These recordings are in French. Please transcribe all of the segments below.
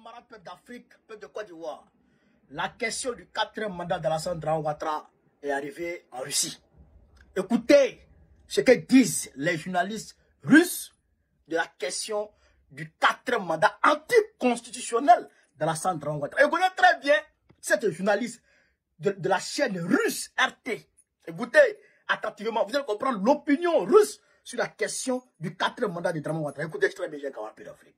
camarades peuple d'Afrique, peuple de Côte d'Ivoire, la question du 4e mandat d'Alassane Ouattara est arrivée en Russie. Écoutez ce que disent les journalistes russes de la question du 4e mandat anticonstitutionnel d'Alassane Ouattara. Écoutez très bien cette journaliste de la chaîne russe RT. Écoutez attentivement, vous allez comprendre l'opinion russe sur la question du 4e mandat de Ouattara. Écoutez très bien, j'ai camarades d'Afrique.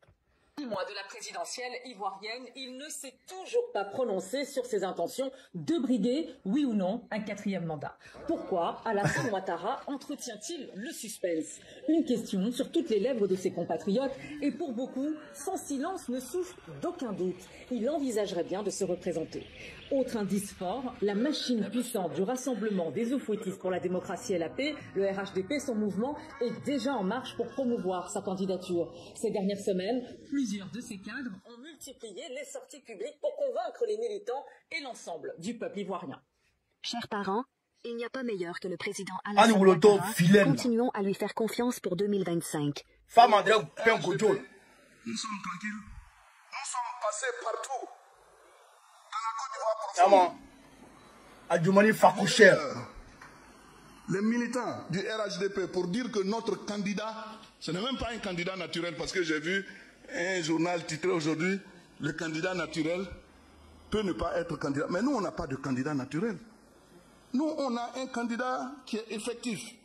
Mois de la présidentielle ivoirienne, il ne s'est toujours pas prononcé sur ses intentions de briguer, oui ou non, un 4e mandat. Pourquoi Alassane Ouattara entretient-il le suspense? Une question sur toutes les lèvres de ses compatriotes et pour beaucoup, son silence ne souffre d'aucun doute. Il envisagerait bien de se représenter. Autre indice fort, la machine puissante du Rassemblement des Oufouettistes pour la démocratie et la paix, le RHDP, son mouvement, est déjà en marche pour promouvoir sa candidature. Ces dernières semaines, plusieurs de ses cadres ont multiplié les sorties publiques pour convaincre les militants et l'ensemble du peuple ivoirien. Chers parents, il n'y a pas meilleur que le président Alassane Ouattara. Continuons à lui faire confiance pour 2025. Femme André Pengodjol. Nous sommes tranquilles. Nous sommes passés partout. Les militants du RHDP pour dire que notre candidat, ce n'est même pas un candidat naturel, parce que j'ai vu un journal titré aujourd'hui, le candidat naturel peut ne pas être candidat. Mais nous, on n'a pas de candidat naturel. Nous, on a un candidat qui est effectif.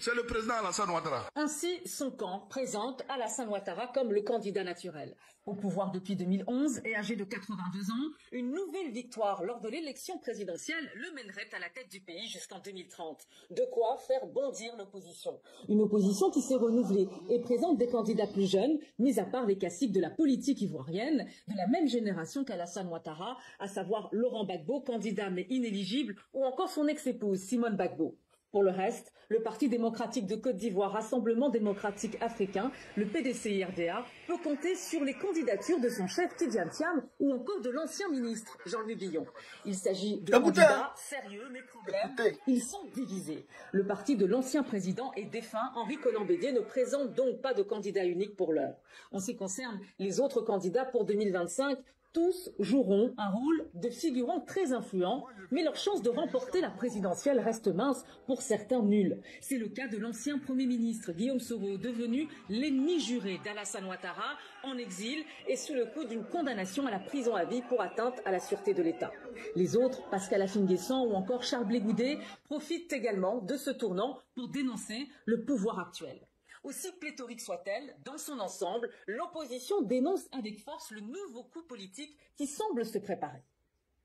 C'est le président Alassane Ouattara. Ainsi, son camp présente Alassane Ouattara comme le candidat naturel. Au pouvoir depuis 2011 et âgé de 82 ans, une nouvelle victoire lors de l'élection présidentielle le mènerait à la tête du pays jusqu'en 2030. De quoi faire bondir l'opposition. Une opposition qui s'est renouvelée et présente des candidats plus jeunes, mis à part les caciques de la politique ivoirienne, de la même génération qu'Alassane Ouattara, à savoir Laurent Gbagbo, candidat mais inéligible, ou encore son ex-épouse Simone Gbagbo. Pour le reste, le Parti démocratique de Côte d'Ivoire, Rassemblement démocratique africain, le PDCI-RDA, peut compter sur les candidatures de son chef Tidiane Thiam ou encore de l'ancien ministre Jean-Louis Billon. Il s'agit de candidats sérieux, mais problème, ils sont divisés. Le parti de l'ancien président et défunt Henri Colomb-Bédier ne présente donc pas de candidat unique pour l'heure. En ce qui concerne les autres candidats pour 2025, tous joueront un rôle de figurants très influents, mais leur chance de remporter la présidentielle reste mince, pour certains nulle. C'est le cas de l'ancien Premier ministre Guillaume Soro, devenu l'ennemi juré d'Alassane Ouattara, en exil et sous le coup d'une condamnation à la prison à vie pour atteinte à la sûreté de l'État. Les autres, Pascal Affinguessan ou encore Charles Blé Goudet, profitent également de ce tournant pour dénoncer le pouvoir actuel. Aussi pléthorique soit-elle, dans son ensemble, l'opposition dénonce avec force le nouveau coup politique qui semble se préparer.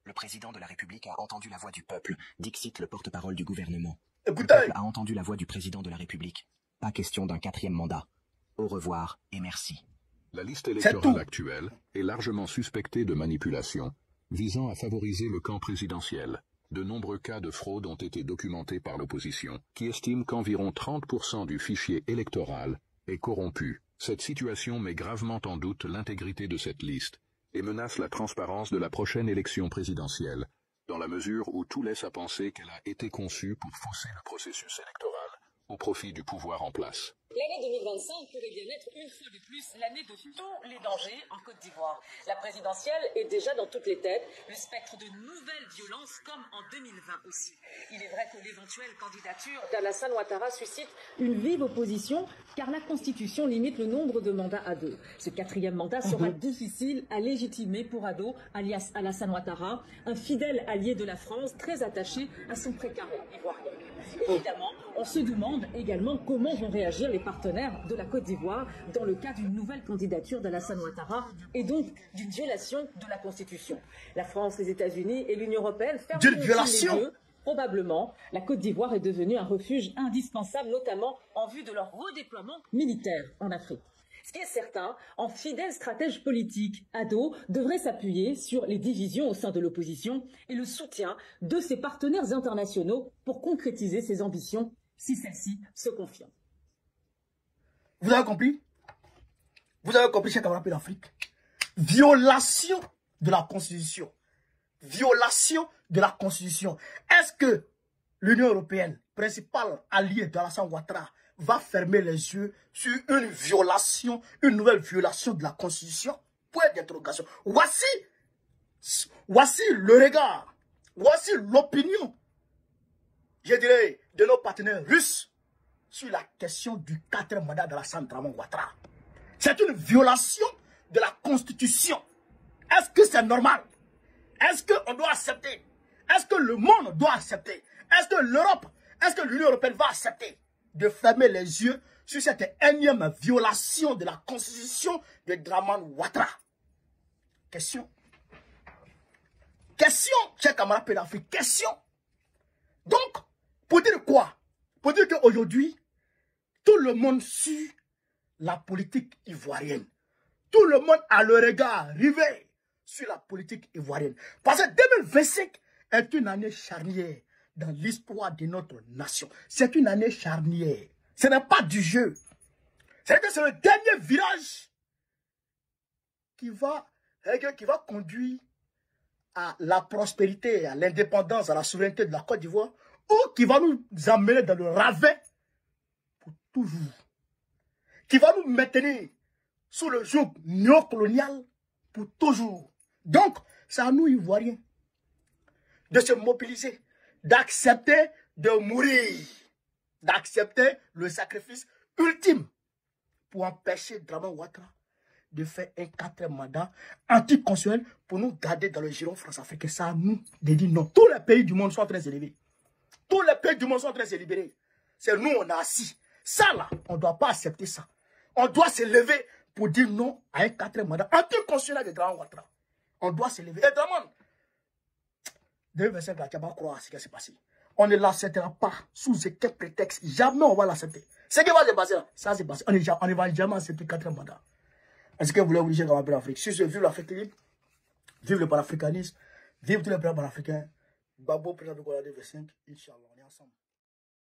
Le président de la République a entendu la voix du peuple, dixit le porte-parole du gouvernement. Écoutez. Le peuple a entendu la voix du président de la République. Pas question d'un 4e mandat. Au revoir et merci. La liste électorale actuelle est largement suspectée de manipulation, visant à favoriser le camp présidentiel. De nombreux cas de fraude ont été documentés par l'opposition, qui estime qu'environ 30% du fichier électoral est corrompu. Cette situation met gravement en doute l'intégrité de cette liste et menace la transparence de la prochaine élection présidentielle, dans la mesure où tout laisse à penser qu'elle a été conçue pour fausser le processus électoral au profit du pouvoir en place. L'année 2025 pourrait bien être une fois de plus l'année de tous les dangers en Côte d'Ivoire. La présidentielle est déjà dans toutes les têtes, le spectre de nouvelles violences comme en 2020 aussi. Il est vrai que l'éventuelle candidature d'Alassane Ouattara suscite une vive opposition car la Constitution limite le nombre de mandats à 2. Ce 4e mandat sera difficile à légitimer pour Ado, alias Alassane Ouattara, un fidèle allié de la France très attaché à son précaré ivoirien. Évidemment, on se demande également comment vont réagir les partenaires de la Côte d'Ivoire dans le cas d'une nouvelle candidature d'Alassane Ouattara et donc d'une violation de la Constitution. La France, les États-Unis et l'Union européenne ferment les yeux. Probablement, la Côte d'Ivoire est devenue un refuge indispensable, notamment en vue de leur redéploiement militaire en Afrique. Ce qui est certain, en fidèle stratège politique, Ado devrait s'appuyer sur les divisions au sein de l'opposition et le soutien de ses partenaires internationaux pour concrétiser ses ambitions, si celles-ci se confirment. Vous avez compris? Vous avez compris, chers camarades d'Afrique? Violation de la Constitution. Violation de la Constitution. Est-ce que l'Union européenne, principal allié d'Alassane Ouattara, va fermer les yeux sur une violation, une nouvelle violation de la Constitution? point d'interrogation. Voici le regard, voici l'opinion, je dirais, de nos partenaires russes sur la question du 4e mandat de Alassane Dramane Ouattara. C'est une violation de la Constitution. Est-ce que c'est normal? Est-ce qu'on doit accepter? Est-ce que le monde doit accepter? Est-ce que l'Europe, est-ce que l'Union européenne va accepter de fermer les yeux sur cette énième violation de la Constitution de Dramane Ouattara? Question. Question, chers camarades pays d'Afrique, question. Donc, pour dire quoi? Pour dire qu'aujourd'hui, tout le monde suit la politique ivoirienne. Tout le monde a le regard rivé sur la politique ivoirienne. Parce que 2025 est une année charnière dans l'histoire de notre nation. C'est une année charnière. Ce n'est pas du jeu. C'est que c'est le dernier virage qui va conduire à la prospérité, à l'indépendance, à la souveraineté de la Côte d'Ivoire, ou qui va nous amener dans le ravin pour toujours. Qui va nous maintenir sous le joug néocolonial pour toujours. Donc, c'est à nous, Ivoiriens, de se mobiliser, d'accepter de mourir, d'accepter le sacrifice ultime pour empêcher Dramane Ouattara de faire un 4e mandat anticonstitutionnel pour nous garder dans le giron France-Africain. C'est à nous de dire non. Tous les pays du monde sont en train de se lever. Tous les pays du monde sont en train de se libérer. C'est nous, on a assis. Ça, là, on ne doit pas accepter ça. On doit se lever pour dire non à un 4e mandat anticonstitutionnel de Dramane Ouattara. On doit se lever. Et Dramane, 2025, là, tu vas pas croire à ce qui s'est passé. On ne l'acceptera pas sous aucun prétexte. Jamais on va l'accepter. Ce qui va se passer là, ça s'est passé. On ne va jamais accepter 4e mandat. Est-ce que vous voulez obliger comme un peu l'Afrique? Si je vive l'Afrique libre, vive le panafricanisme, vive tous les peuples panafricains. Babo, président de Gola 25, Inch'Allah, on est ensemble.